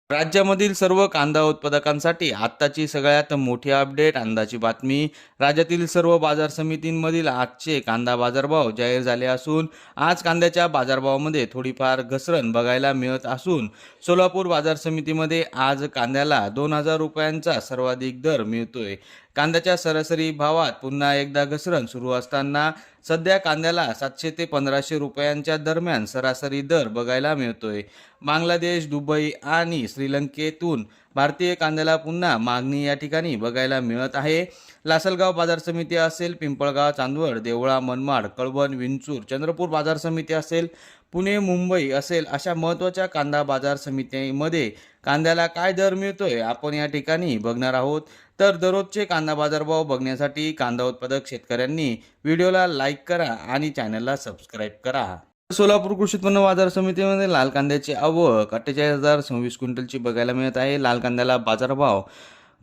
राज्यामधील सर्व कांदा उत्पादकांसाठी आत्ताची सगळ्यात मोठी अपडेट अंदाची बातमी। राज्यातील सर्व बाजार समितींमधील आजचे कांदा बाजारभाव जाहीर झाले असून आज कांद्याच्या बाजारभावामध्ये थोडीफार घसरण बघायला मिळत असून सोलापूर बाजार समितीमध्ये आज कांद्याला 2000 रुपयांचा सर्वाधिक दर मिळतोय। कांद्याच्या सरासरी भावात पुन्हा एकदा घसरण सुरू असताना सध्या कांद्याला 700 ते 1500 रुपयांच्या दरम्यान सरासरी दर बघायला मिळतोय। बांगलादेश, दुबई आणि श्रीलंकेतून भारतीय कांद्याला पुन्हा मागणी या ठिकाणी बघायला मिळत आहे। लासलगाव बाजार समिती असेल, पिंपळगाव, चांदवड, देवळा, मनमाड, कळवण, विंचूर, चंद्रपूर बाजार समिती असेल, पुणे, मुंबई असेल अशा महत्त्वाच्या कांदा बाजार समितीमध्ये कांद्याला काय दर मिळतोय आपण या ठिकाणी बघणार आहोत। तर दररोजचे कांदा बाजारभाव बघण्यासाठी कांदा उत्पादक शेतकऱ्यांनी व्हिडिओला लाईक करा आणि चॅनलला सबस्क्राईब करा। सोलापूर कृषी उत्पन्न बाजार समितीमध्ये लाल कांद्याची आवक 48,026 क्विंटलची बघायला मिळत आहे। लाल कांद्याला बाजारभाव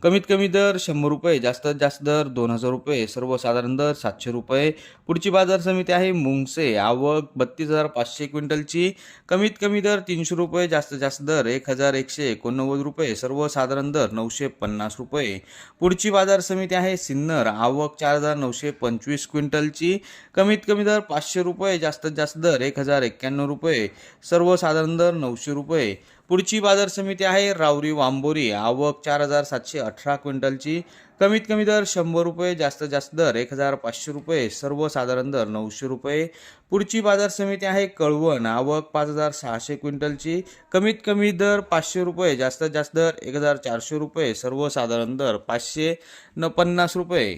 कमीत कमी दर 100 रुपये, जास्तीत जास्त दर 2000 रुपये, सर्वसाधारण दर 700 रुपये। पुढची बाजार समिती आहे मुंगसे, आवक 32,500 क्विंटलची, कमीत कमी दर 300 रुपये, जास्तीत जास्त दर 1189 रुपये, सर्वसाधारण दर 950 रुपये। पुढची बाजार समिती आहे सिन्नर, आवक 4925 क्विंटलची, कमीत कमी दर 500 रुपये, जास्तीत जास्त दर 1091 रुपये, सर्वसाधारण दर 900 रुपये। पुढची बाजार समिती आहे रावरी वांबोरी, आवक 4718 क्विंटलची, कमीत कमी दर 100 रुपये, जास्तीत जास्त दर 1500 रुपये, सर्वसाधारण दर 900 रुपये। पुढची बाजार समिती आहे कळवण, आवक 5600 क्विंटलची, कमीत कमी दर 500 रुपये, जास्तीत जास्त दर 1400 रुपये, सर्वसाधारण दर 550 रुपये।